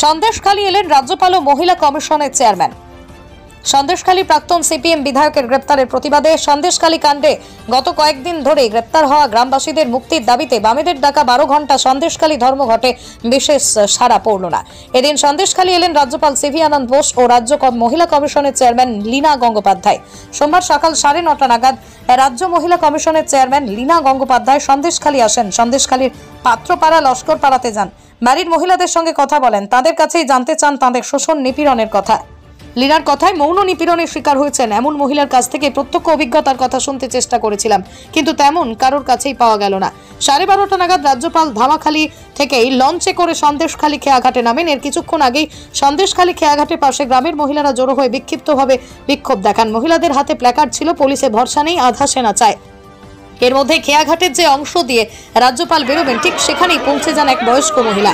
সন্দেশখালী এলেন রাজ্যপাল ও মহিলা কমিশনের চেয়ারম্যান। সন্দেশখালী প্রাক্তন সিপিএম বিধায়কের গ্রেপ্তারের প্রতিবাদে সন্দেশখালী কাণ্ডে গত কয়েকদিন ধরে গ্রেপ্তার হওয়া গ্রামবাসীদের মুক্তির দাবিতে বামেদের ডাকা 12 ঘন্টা সন্দেশখালী ধর্মঘটে বিশেষ সাড়া পড়ল না। এদিন সন্দেশখালী এলেন রাজ্যপাল সিভি আনন্দ বোস ও রাজ্য মহিলা কমিশনের চেয়ারম্যান লীনা গঙ্গোপাধ্যায়। সোমবার সকাল 9:30 নাগাদ রাজ্য মহিলা কমিশনের চেয়ারম্যান লীনা গঙ্গোপাধ্যায় সন্দেশখালী আসেন। সন্দেশখালীর পাত্রপাড়া লস্করপাড়াতে যান। বাড়ির মহিলাদের সঙ্গে কথা বলেন, তাদের কাছেই জানতে চান তাদের শোষণ নিপীড়নের কথা। লীনার কথায় মৌন নিপীড়নের শিকার হয়েছেন এমন মহিলার কাছ থেকে প্রত্যক্ষ অভিজ্ঞতার কথা শুনতে চেষ্টা করেছিলাম, কিন্তু তেমন কারোর কাছেই পাওয়া গেল না। 12:30 নাগাদ রাজ্যপাল ধামাখালী থেকেই লঞ্চে করে সন্দেশখালী খেয়াঘাটে নামেন। এর কিছুক্ষণ আগেই সন্দেশখালী খেয়াঘাটের পাশে গ্রামের মহিলারা জড়ো হয়ে বিক্ষিপ্তভাবে বিক্ষোভ দেখান। মহিলাদের হাতে প্ল্যাকার্ড ছিল, পুলিশে ভরসা নেই, আধা সেনা চায়। এর মধ্যে খেয়াঘাটের যে অংশ দিয়ে রাজ্যপাল বেরোবেন ঠিক সেখানেই পৌঁছে যান এক বয়স্ক মহিলা।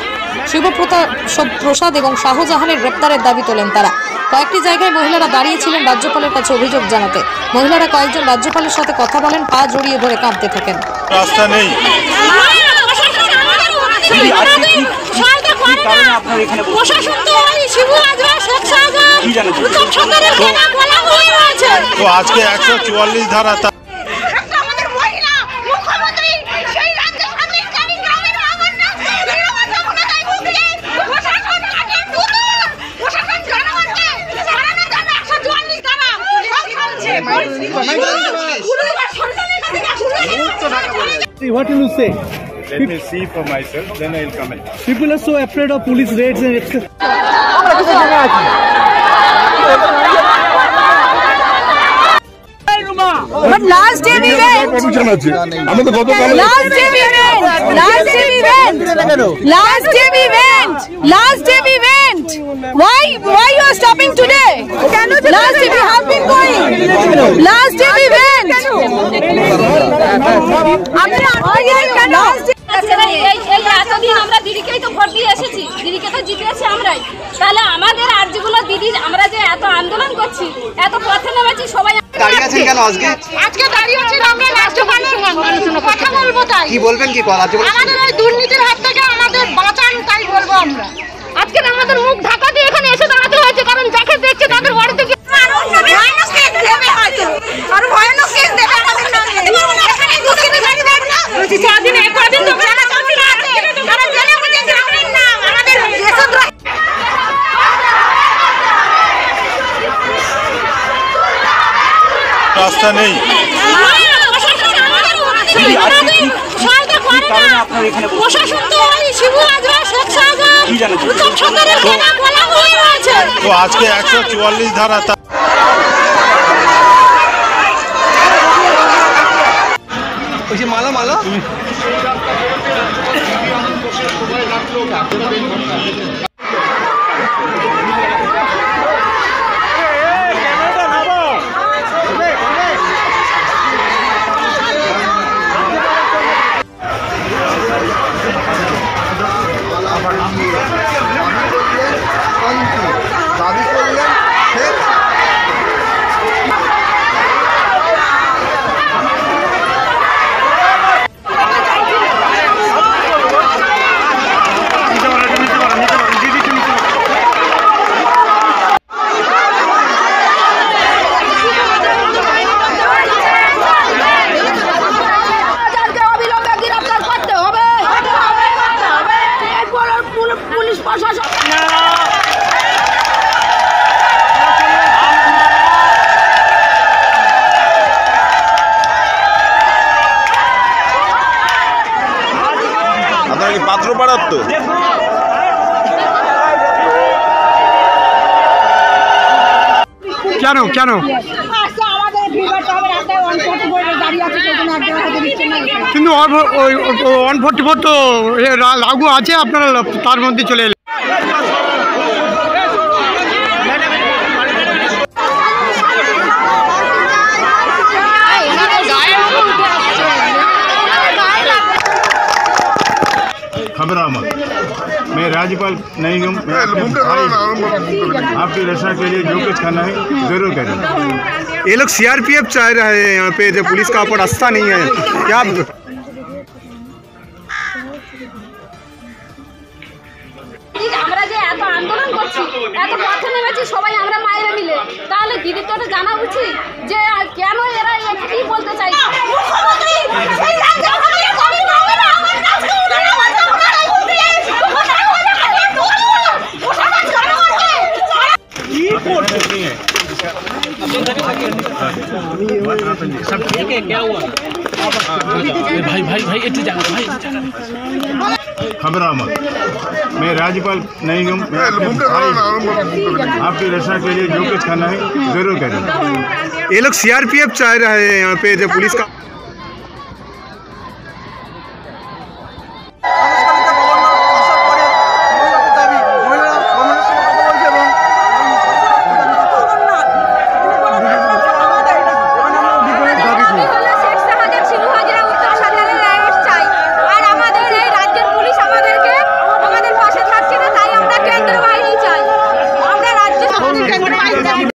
শিবপ্রসাদ এবং শাহজাহানের গ্রেপ্তারের দাবি তোলেন তারা। কয়েকটি জায়গায় মহিলারা দাঁড়িয়েছিলেন রাজ্যপালের কাছে অভিযোগ জানাতে। মহিলারা কয়েকজন রাজ্যপালের সাথে কথা বলেন, পা জড়িয়ে ধরে কাঁদতে থাকেন। রাস্তা নেই, তো আজকে 144 ধারা What will you say? Let me see for myself, then I will comment. People are so afraid of police raids and etc. But last day we went. Last day we went. Why you are stopping today? Last day we have been going. Last day we went. এতদিন আমরা দিদিকেই তো vote দিয়ে এসেছি, দিদিকে তো জিতিয়েছি আমরাই। তাহলে আমাদের আর যেগুলো দিদি আমরা যে এত আন্দোলন করছি, এত পথে নেমেছি, সবাই দাঁড়িয়ে আছেন কেন আজকে? আজকে দাঁড়িয়ে আছি আমরা রাজ্যপালের কথা বলবো। তাই কি বলবেন, কি রাজ্যপাল আমাদের এই দুর্নীতির হাত থেকে আমাদের বাঁচান, তাই বলবো আমরা। আজকে আমাদের মুখ ঢাকা দিয়ে এখানে এসে দাঁড়াতে হয়েছে, কারণ যাকে দেখছে তাদের বাড়িতে গিয়ে আরো ভয়ানক কেস দেবে আমাদের নামে। স্বাধীন একদিন তো জানা চলছিল, তারা জেনে বুঝেছে আমাদের নাম, আমাদের দেশদ্রোহী। রাস্তা নেই, তো আজকে 144 ধারা মালা মালা দাবি করলেন পুলিশ প্রশাসন আপনারা কি পাত্রপাড়ার তো? কেন কেন কিন্তু 144 তো লাগু আছে, আপনারা তার মধ্যে চলে এলেন। खबर मैं राज्यपाल नहीं हूँ, आपकी रक्षा के लिए जो कुछ करना है जरूर करें। ये लोग सीआरपीएफ चाह रहे हैं यहाँ पे, जो पुलिस का ऊपर आस्था नहीं है क्या? দিদি আমরা যে এত আন্দোলন করছি, এত পথে নেমেছি সবাই আমরা মায়েরা মিলে, তাহলে দিদির তো এটা জানা উচিত যে কেন এরা কি বলতে চাইছে। घबरा मत, मैं राज्यपाल नहीं हूँ। आपकी रक्षा के लिए जो कुछ करना है जरूर करेंगे। ये लोग सीआरपीएफ चाह रहे हैं यहाँ पे जो पुलिस का